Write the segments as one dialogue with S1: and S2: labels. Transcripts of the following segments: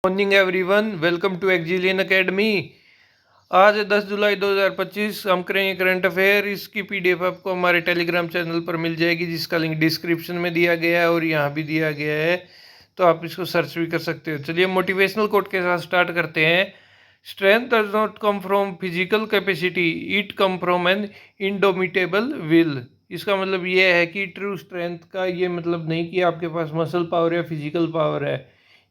S1: Morning everyone, welcome to Exilion Academy. आज है 10 जुलाई 2025। हम करेंगे करंट अफेयर। इसकी पीडीएफ आपको हमारे टेलीग्राम चैनल पर मिल जाएगी, जिसका लिंक डिस्क्रिप्शन में दिया गया है और यहाँ भी दिया गया है, तो आप इसको सर्च भी कर सकते हो। चलिए मोटिवेशनल कोट के साथ स्टार्ट करते हैं। Strength does not come from physical capacity, it come from an indomitable will. इसका मतलब ये है कि ट्रू स्ट्रेंथ का ये मतलब नहीं कि आपके पास मसल पावर या फिजिकल पावर है।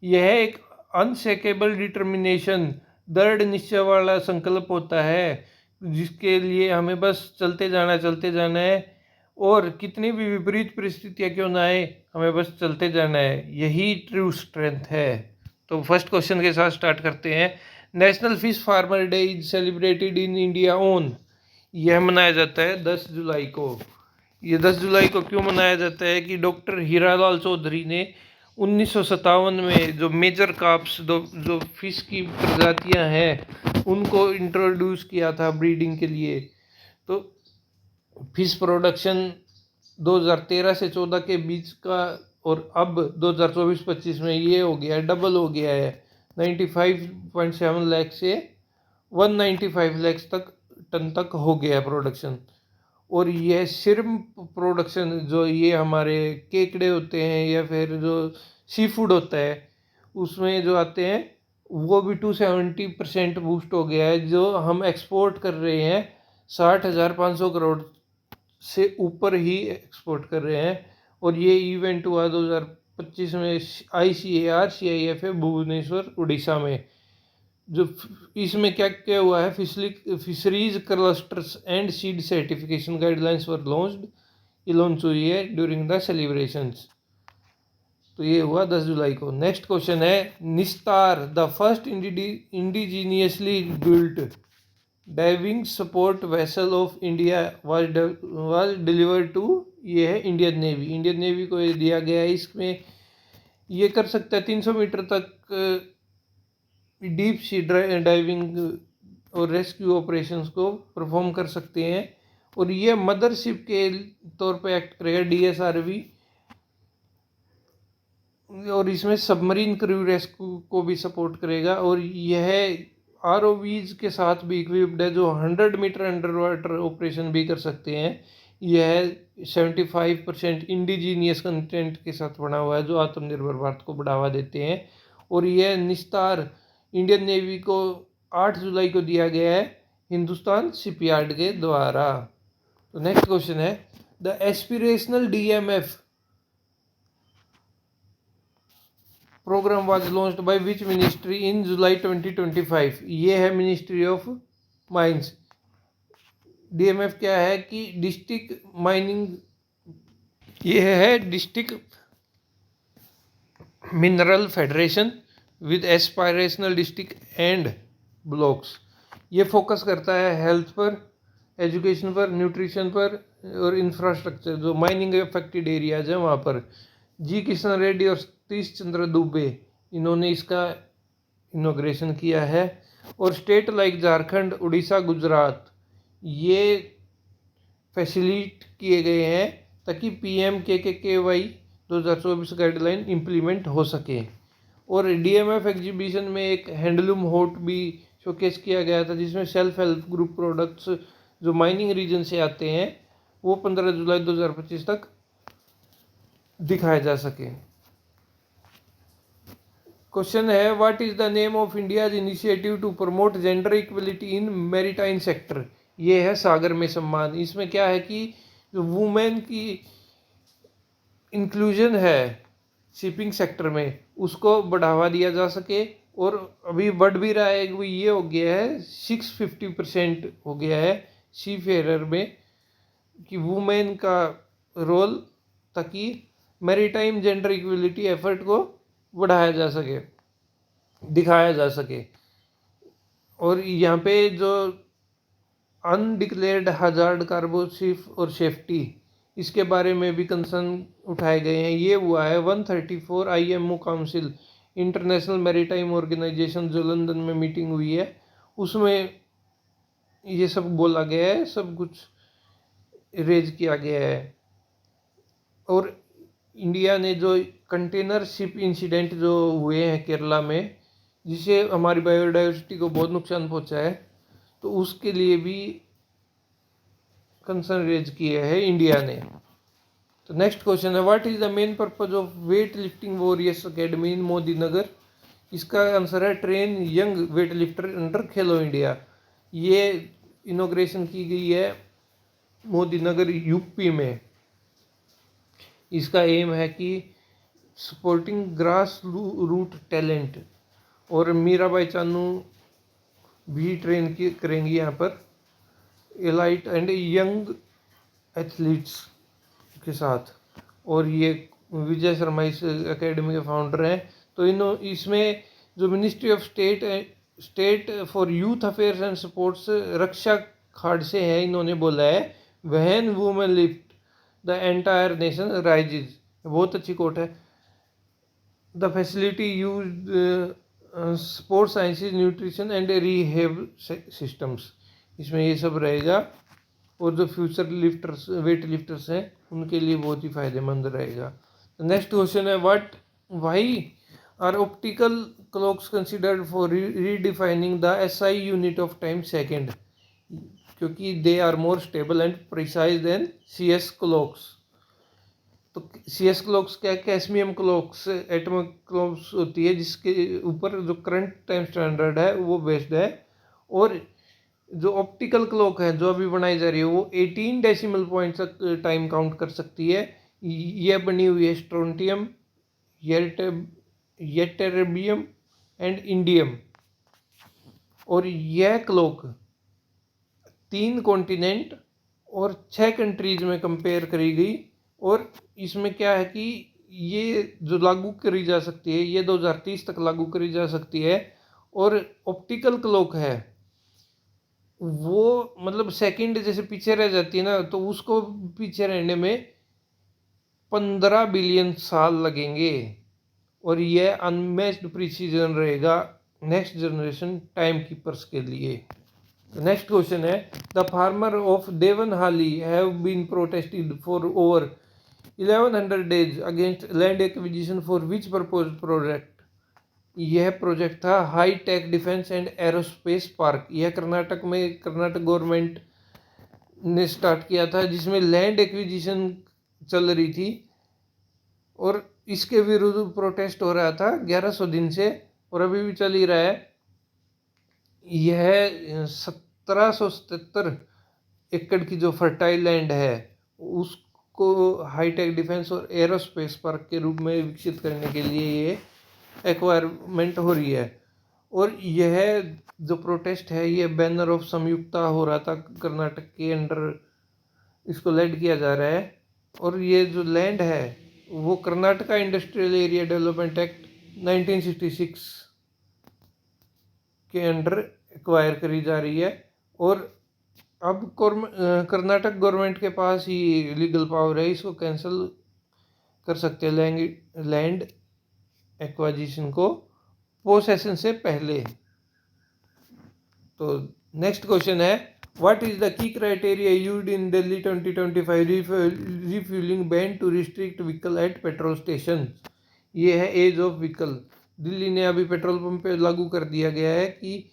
S1: यह एक अनशेकेबल डिटर्मिनेशन, दृढ़ निश्चय वाला संकल्प होता है, जिसके लिए हमें बस चलते जाना है और कितनी भी विपरीत परिस्थितियां क्यों ना आए, हमें बस चलते जाना है। यही ट्रू स्ट्रेंथ है। तो फर्स्ट क्वेश्चन के साथ स्टार्ट करते हैं। National fish farmer day is celebrated in India on. यह मनाया जाता है 10 जुलाई को। ये 10 जुलाई को क्यों मनाया जाता है कि डॉक्टर हीरालाल चौधरी ने 1957 में जो मेजर कार्प्स जो फिश की प्रजातियां हैं उनको इंट्रोड्यूस किया था ब्रीडिंग के लिए। तो फिश प्रोडक्शन 2013 से 14 के बीच का और अब 2024-25 में ये हो गया है, डबल हो गया है। 95.7 लाख से 195 लाख तक टन तक हो गया है प्रोडक्शन। और यह सिर्फ प्रोडक्शन, जो ये हमारे केकड़े होते हैं या फिर जो सी फूड होता है उसमें जो आते हैं, वो भी 270% बूस्ट हो गया है। जो हम एक्सपोर्ट कर रहे हैं 60,500 करोड़ से ऊपर ही एक्सपोर्ट कर रहे हैं। और ये इवेंट हुआ 2025 में ICAR CIF भुवनेश्वर उड़ीसा में। जो इसमें क्या क्या हुआ है, fisheries clusters and seed certification guidelines were launched. ये लॉन्च हुई है ड्यूरिंग द सेलिब्रेशंस। तो ये हुआ 10 जुलाई को। नेक्स्ट क्वेश्चन है, Nistar the first indigenously built diving support vessel of India was delivered to. ये है इंडियन नेवी। इंडियन नेवी को ये दिया गया है। इसमें ये कर सकता है 300 मीटर तक डीप सी डाइविंग और रेस्क्यू ऑपरेशंस को परफॉर्म कर सकते हैं। और ये मदरशिप के तौर पे एक्ट करेगा, DSRV। और इसमें सबमरीन क्रू रेस्क्यू को भी सपोर्ट करेगा। और यह ROVs के साथ भी इक्विप्ड है, जो 100 मीटर अंडर वाटर ऑपरेशन भी कर सकते हैं। यह 75% इंडिजीनियस कंटेंट के साथ बना हुआ है, जो आत्मनिर्भर भारत को बढ़ावा देते हैं। और यह निस्तार इंडियन नेवी को 8 जुलाई को दिया गया है हिंदुस्तान शिपयार्ड के द्वारा। तो नेक्स्ट क्वेश्चन है, the aspirational DMF program was launched by which ministry in July 2025। ये है मिनिस्ट्री ऑफ माइंस। DMF क्या है कि डिस्ट्रिक्ट माइनिंग, ये है district mineral federation with aspirational district and blocks. ये फोकस करता है हेल्थ पर, एजुकेशन पर, न्यूट्रिशन पर और इंफ्रास्ट्रक्चर, जो माइनिंग अफेक्टेड एरियाज है वहाँ पर। जी किशन रेड्डी और सतीश चंद्र दुबे, इन्होंने इसका इनॉग्रेशन किया है। और स्टेट लाइक झारखंड, उड़ीसा, गुजरात ये फैसिलिट किए गए हैं ताकि PMKKY 2024 गाइडलाइन इम्प्लीमेंट हो सके। और DMF एग्जीबिशन में एक हैंडलूम होट भी शोकेस किया गया था, जिसमें सेल्फ हेल्प ग्रुप प्रोडक्ट्स जो माइनिंग रीजन से आते हैं वो 15 जुलाई 2025 तक दिखाए जा सके। क्वेश्चन है, what is the name of India's initiative to promote gender equality in maritime sector. ये है सागर में सम्मान। इसमें क्या है कि जो वुमेन की इंक्लूजन है शिपिंग सेक्टर में, उसको बढ़ावा दिया जा सके। और अभी बढ़ भी रहा है, वो ये हो गया है 650% हो गया है सी फेयर में कि वुमेन का रोल, ताकि मैरीटाइम जेंडर इक्वलिटी एफर्ट को बढ़ाया जा सके, दिखाया जा सके। और यहाँ पे जो अनडिक्लेयर्ड हजार्ड कार्बोसिफ और सेफ्टी, इसके बारे में भी कंसर्न उठाए गए हैं। ये हुआ है 134 IMO council, international maritime organisation, जो लंदन में मीटिंग हुई है, उसमें ये सब बोला गया है, सब कुछ रेज किया गया है। और इंडिया ने जो कंटेनर शिप इंसिडेंट जो हुए हैं केरला में, जिससे हमारी बायोडाइवर्सिटी को बहुत नुकसान पहुंचा है, तो उसके लिए भी कंसर्न रेज किया है इंडिया ने। तो नेक्स्ट क्वेश्चन है, what is the main purpose of weight lifting warriors academy in Modi Nagar? इसका आंसर है train young weight lifter under Khelo India. ये इनोग्रेशन की गई है मोदी नगर यूपी में। इसका एम है कि सपोर्टिंग ग्रास रूट टैलेंट, और मीराबाई चानू भी ट्रेन की करेंगी यहाँ पर एलाइट एंड यंग एथलीट्स के साथ। और ये विजय शर्मा इस एकेडमी के फाउंडर हैं। तो इसमें जो ministry of state for youth affairs and sports Raksha Khadse हैं, इन्होंने बोला है when women lift the entire nation rises. बहुत अच्छी कोट है। The facility use sports sciences nutrition and rehab systems, इसमें ये सब रहेगा। और जो फ्यूचर लिफ्टर्स वेट लिफ्टर्स हैं उनके लिए बहुत ही फायदेमंद रहेगा। नेक्स्ट क्वेश्चन है, what why are optical clocks considered for redefining the SI unit of time second? क्योंकि they are more stable and precise than CS clocks. तो सीएस क्लॉक्स क्या, कैस्मियम क्लॉक्स एटॉमिक क्लॉक्स होती है, जिसके ऊपर जो current time standard है वो बेस्ड है। और जो ऑप्टिकल क्लॉक है जो अभी बनाई जा रही है वो 18 डेसिमल पॉइंट तक टाइम काउंट कर सकती है। यह बनी हुई है स्ट्रोंटियम, येटेरबियम एंड इंडियम। और यह क्लॉक 3 कॉन्टिनेंट और 6 कंट्रीज में कंपेयर करी गई। और इसमें क्या है कि ये जो लागू करी जा सकती है, ये 2030 तक लागू करी जा सकती है। और ऑप्टिकल क्लॉक है वो मतलब सेकंड जैसे पीछे रह जाती है ना, तो उसको पीछे रहने में 15 बिलियन साल लगेंगे। और यह अनमैच्ड प्रिसीजन रहेगा नेक्स्ट जनरेशन टाइम कीपर्स के लिए। नेक्स्ट क्वेश्चन है, the farmer of Devanahalli have been protested for over 1100 days against land acquisition for which proposed project? यह प्रोजेक्ट था high tech defence and aerospace park. यह कर्नाटक में Karnataka government ने start किया था, जिसमें लैंड एक्विजिशन चल रही थी और इसके विरुद्ध प्रोटेस्ट हो रहा था 1100 दिन से, और अभी भी चल ही रहा है। यह 1777 एकड़ की जो फर्टाइल लैंड है उसको हाईटेक डिफेंस और एरोस्पेस पार्क के रूप में विकसित करने के लिए ये एक्वायरमेंट हो रही है। और यह जो प्रोटेस्ट है ये बैनर ऑफ संयुक्ता हो रहा था कर्नाटक के अंडर, इसको लेड किया जा रहा है। और ये जो लैंड है वो Karnataka industrial area development act 1966 के अंडर एक्वायर करी जा रही है। और अब कर्नाटक गवर्नमेंट के पास ही लीगल पावर है, इसको कैंसिल कर सकते हैं लैंड एक्वाजिशन को पोसेशन से पहले। तो नेक्स्ट क्वेश्चन है, what is the key criteria used in Delhi 2025 refuelling ban to restrict vehicle at petrol station? ये है एज ऑफ व्हीकल। दिल्ली ने अभी पेट्रोल पंप पे लागू कर दिया गया है कि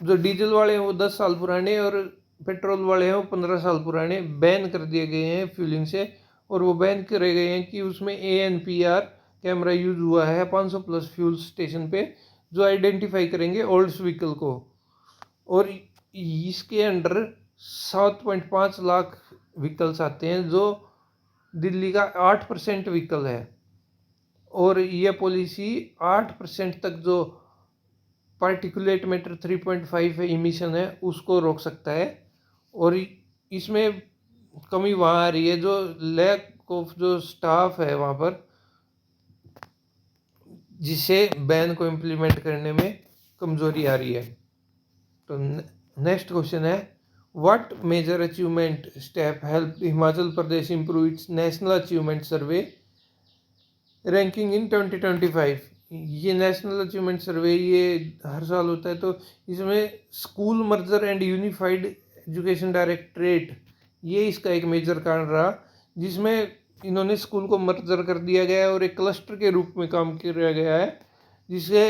S1: जो डीजल वाले हैं वो 10 साल पुराने और पेट्रोल वाले हैं वो 15 साल पुराने बैन कर दिए गए हैं फ्यूलिंग से। और वो बैन करे गए हैं कि उसमें ANPR कैमरा यूज हुआ है 500 प्लस फ्यूल स्टेशन पे, जो आइडेंटिफाई करेंगे ओल्ड व्हीकल को। और इसके अंडर 7.5 लाख व्हीकल्स आते हैं, जो दिल्ली का 8% व्हीकल है। और यह पॉलिसी 8% तक जो पार्टिकुलेट मैटर 3.5 इमिशन है उसको रोक सकता है। और इसमें कमी वहाँ आ रही है जो लैक ऑफ जो स्टाफ है वहाँ पर, जिससे बैन को इम्प्लीमेंट करने में कमजोरी आ रही है। तो नेक्स्ट क्वेश्चन है, what major achievement step help Himachal Pradesh improve its national achievement survey ranking in 2025? ये नेशनल अचीवमेंट सर्वे ये हर साल होता है। तो इसमें school merger and unified education directorate ये इसका एक मेजर कारण रहा, जिसमें इन्होंने स्कूल को मर्जर कर दिया गया है और एक क्लस्टर के रूप में काम किया गया है, जिससे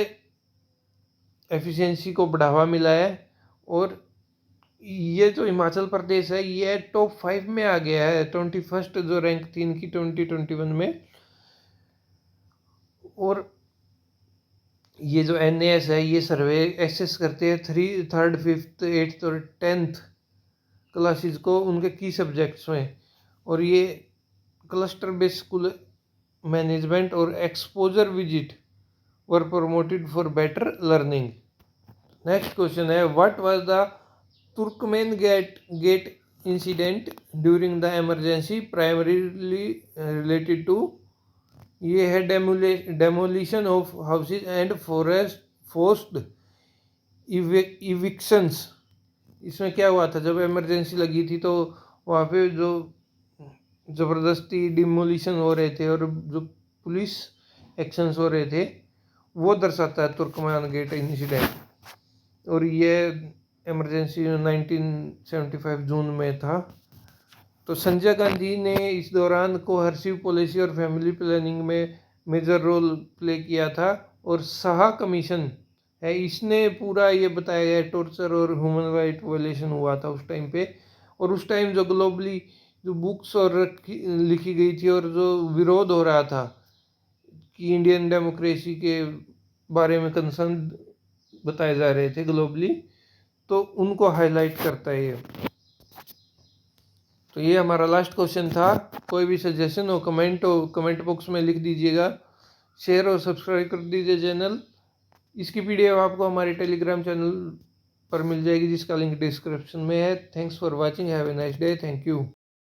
S1: एफिशिएंसी को बढ़ावा मिला है। और ये जो हिमाचल प्रदेश है ये टॉप 5 में आ गया है, 21st जो रैंक थी इनकी 2021 में। और ये जो NAS है ये सर्वे एसेस करते हैं 3rd 5th 8th और 10th क्लासेस को उनके की सब्जेक्ट्स में। और ये क्लस्टर बेस्ड स्कूल मैनेजमेंट और exposure visit were promoted for better learning. Next question है, what was the Turkman gate incident during the emergency primarily related to. ये है demolition of houses and forced evictions. इसमें क्या हुआ था, जब इमरजेंसी लगी थी तो वहाँ पे जो ज़बरदस्ती डिमोलिशन हो रहे थे और जो पुलिस एक्शंस हो रहे थे वो दर्शाता है तुर्कमान गेट इंसिडेंट। और ये इमरजेंसी 1975 जून में था। तो संजय गांधी ने इस दौरान कोहर्सिव पॉलिसी और फैमिली प्लानिंग में मेजर रोल प्ले किया था। और शाह कमीशन है, इसने पूरा ये बताया गया टॉर्चर और ह्यूमन राइट वायलेशन हुआ था उस टाइम पे। और उस टाइम जो ग्लोबली जो बुक्स और लिखी गई थी और जो विरोध हो रहा था कि इंडियन डेमोक्रेसी के बारे में कंसर्न बताए जा रहे थे ग्लोबली, तो उनको हाईलाइट करता है ये। तो ये हमारा लास्ट क्वेश्चन था। कोई भी सजेशन हो कमेंट बॉक्स में लिख दीजिएगा। शेयर और सब्सक्राइब कर दीजिए चैनल। इसकी PDF आपको हमारे टेलीग्राम चैनल पर मिल जाएगी जिसका लिंक डिस्क्रिप्शन में है। Thanks for watching, have a nice day, thank you.